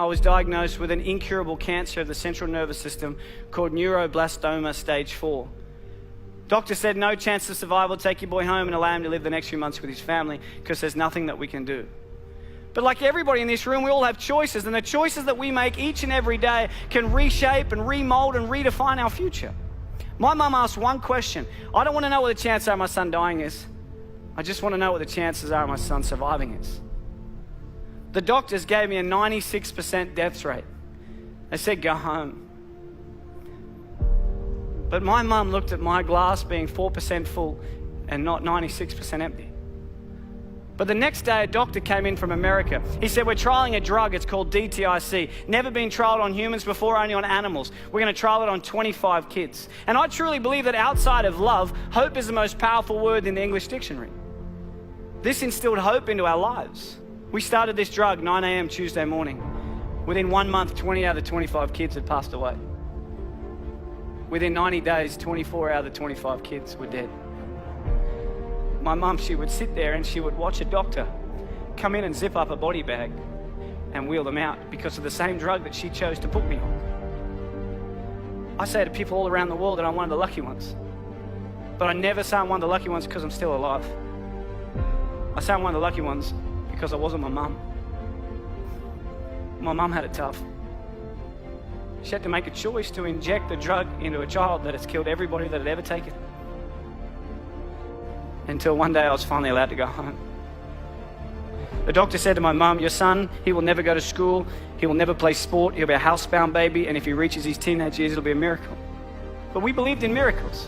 I was diagnosed with an incurable cancer of the central nervous system called neuroblastoma stage 4. Doctor said no chance of survival, take your boy home and allow him to live the next few months with his family because there's nothing that we can do. But like everybody in this room, we all have choices, and the choices that we make each and every day can reshape and remold and redefine our future. My mum asked one question. I don't want to know what the chances are of my son dying is. I just want to know what the chances are of my son surviving is. The doctors gave me a 96% death rate. They said, go home. But my mum looked at my glass being 4% full and not 96% empty. But the next day, a doctor came in from America. He said, we're trialing a drug, it's called DTIC. Never been trialed on humans before, only on animals. We're going to trial it on 25 kids. And I truly believe that outside of love, hope is the most powerful word in the English dictionary. This instilled hope into our lives. We started this drug 9 a.m. Tuesday morning. Within 1 month, 20 out of the 25 kids had passed away. Within 90 days, 24 out of the 25 kids were dead. My mum, she would sit there and she would watch a doctor come in and zip up a body bag and wheel them out because of the same drug that she chose to put me on. I say to people all around the world that I'm one of the lucky ones. But I never say I'm one of the lucky ones because I'm still alive. I say I'm one of the lucky ones because I wasn't my mum. My mum had it tough. She had to make a choice to inject the drug into a child that has killed everybody that had ever taken. Until one day I was finally allowed to go home. The doctor said to my mum, your son, he will never go to school, he will never play sport, he'll be a housebound baby, and if he reaches his teenage years, it'll be a miracle. But we believed in miracles.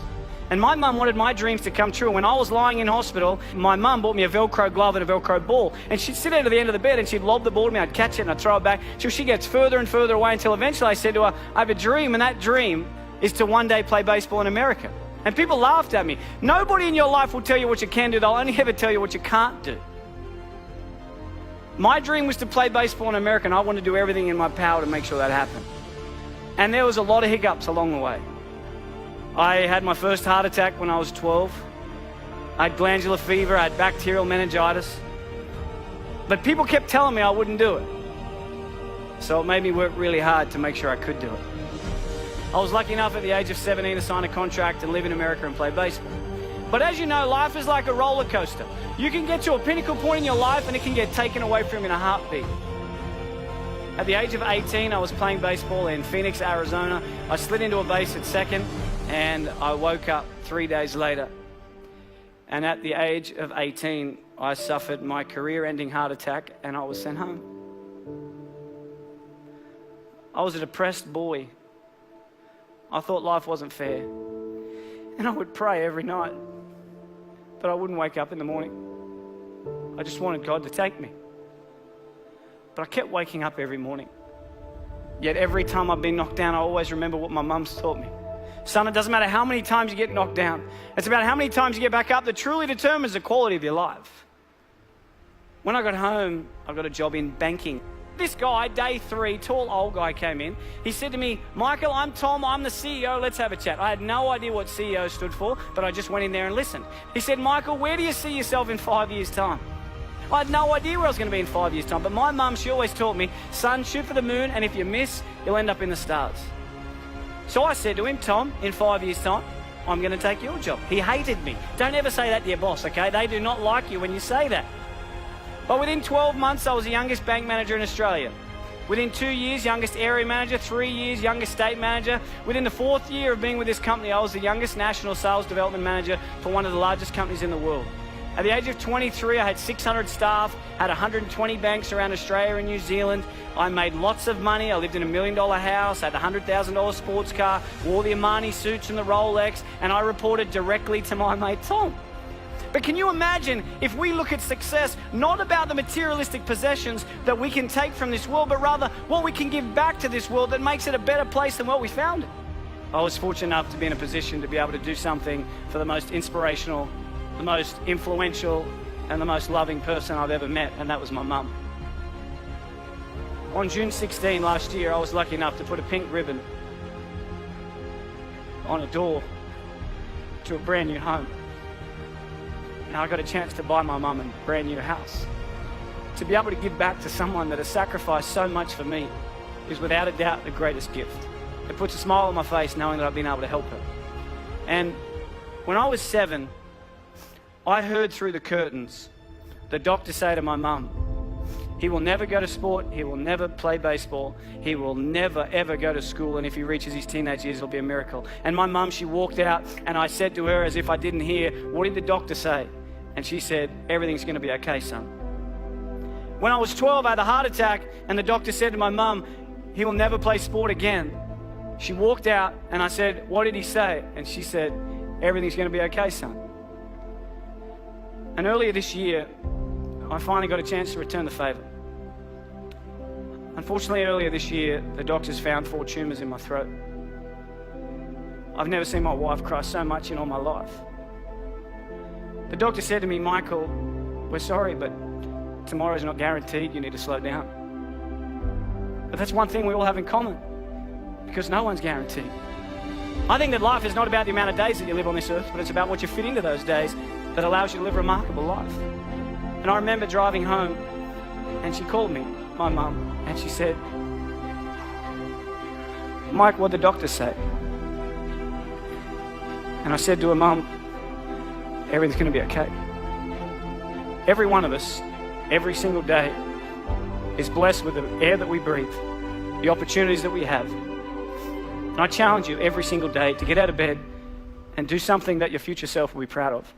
And my mum wanted my dreams to come true. When I was lying in hospital, my mum bought me a Velcro glove and a Velcro ball. And she'd sit down at the end of the bed and she'd lob the ball to me, I'd catch it and I'd throw it back till she gets further and further away until eventually I said to her, I have a dream, and that dream is to one day play baseball in America. And people laughed at me. Nobody in your life will tell you what you can do. They'll only ever tell you what you can't do. My dream was to play baseball in America, and I wanted to do everything in my power to make sure that happened. And there was a lot of hiccups along the way. I had my first heart attack when I was 12. I had glandular fever, I had bacterial meningitis. But people kept telling me I wouldn't do it. So it made me work really hard to make sure I could do it. I was lucky enough at the age of 17 to sign a contract and live in America and play baseball. But as you know, life is like a roller coaster. You can get to a pinnacle point in your life and it can get taken away from you in a heartbeat. At the age of 18, I was playing baseball in Phoenix, Arizona. I slid into a base at second and I woke up 3 days later. And at the age of 18, I suffered my career-ending heart attack and I was sent home. I was a depressed boy. I thought life wasn't fair. And I would pray every night, but I wouldn't wake up in the morning. I just wanted God to take me. But I kept waking up every morning. Yet every time I've been knocked down, I always remember what my mum's taught me. Son, it doesn't matter how many times you get knocked down. It's about how many times you get back up that truly determines the quality of your life. When I got home, I got a job in banking. This guy, day 3, tall old guy came in. He said to me, Michael, I'm Tom, I'm the CEO, let's have a chat. I had no idea what CEO stood for, but I just went in there and listened. He said, Michael, where do you see yourself in 5 years' time? I had no idea where I was going to be in 5 years' time, but my mum, she always taught me, son, shoot for the moon, and if you miss, you'll end up in the stars. So I said to him, Tom, in 5 years' time, I'm going to take your job. He hated me. Don't ever say that to your boss, okay? They do not like you when you say that. But within 12 months, I was the youngest bank manager in Australia. Within 2 years, youngest area manager. 3 years, youngest state manager. Within the 4th year of being with this company, I was the youngest national sales development manager for one of the largest companies in the world. At the age of 23, I had 600 staff, had 120 banks around Australia and New Zealand. I made lots of money. I lived in $1 million house, had a $100,000 sports car, wore the Armani suits and the Rolex, and I reported directly to my mate Tom. But can you imagine if we look at success not about the materialistic possessions that we can take from this world, but rather what we can give back to this world that makes it a better place than what we found it? I was fortunate enough to be in a position to be able to do something for the most inspirational, the most influential, and the most loving person I've ever met, and that was my mum. On June 16 last year, I was lucky enough to put a pink ribbon on a door to a brand new home. And I got a chance to buy my mum a brand new house. to be able to give back to someone that has sacrificed so much for me is without a doubt the greatest gift. It puts a smile on my face knowing that I've been able to help her. And when I was 7, I heard through the curtains the doctor say to my mum, he will never go to sport, he will never play baseball, he will never ever go to school, and if he reaches his teenage years it'll be a miracle. And my mum, she walked out, and I said to her as if I didn't hear, what did the doctor say? And she said, everything's going to be okay, son. When I was 12, I had a heart attack, and the doctor said to my mum, he will never play sport again. She walked out, and I said, what did he say? And she said, everything's going to be okay, son. And earlier this year, I finally got a chance to return the favor. Unfortunately, earlier this year, the doctors found 4 tumors in my throat. I've never seen my wife cry so much in all my life. The doctor said to me, Michael, we're sorry, but tomorrow's not guaranteed. You need to slow down. But that's one thing we all have in common, because no one's guaranteed. I think that life is not about the amount of days that you live on this earth, but it's about what you fit into those days that allows you to live a remarkable life. And I remember driving home, and she called me, my mum, and she said, Mike, what'd the doctor say? And I said to her, Mum, everything's going to be okay. Every one of us, every single day, is blessed with the air that we breathe, the opportunities that we have. And I challenge you every single day to get out of bed and do something that your future self will be proud of.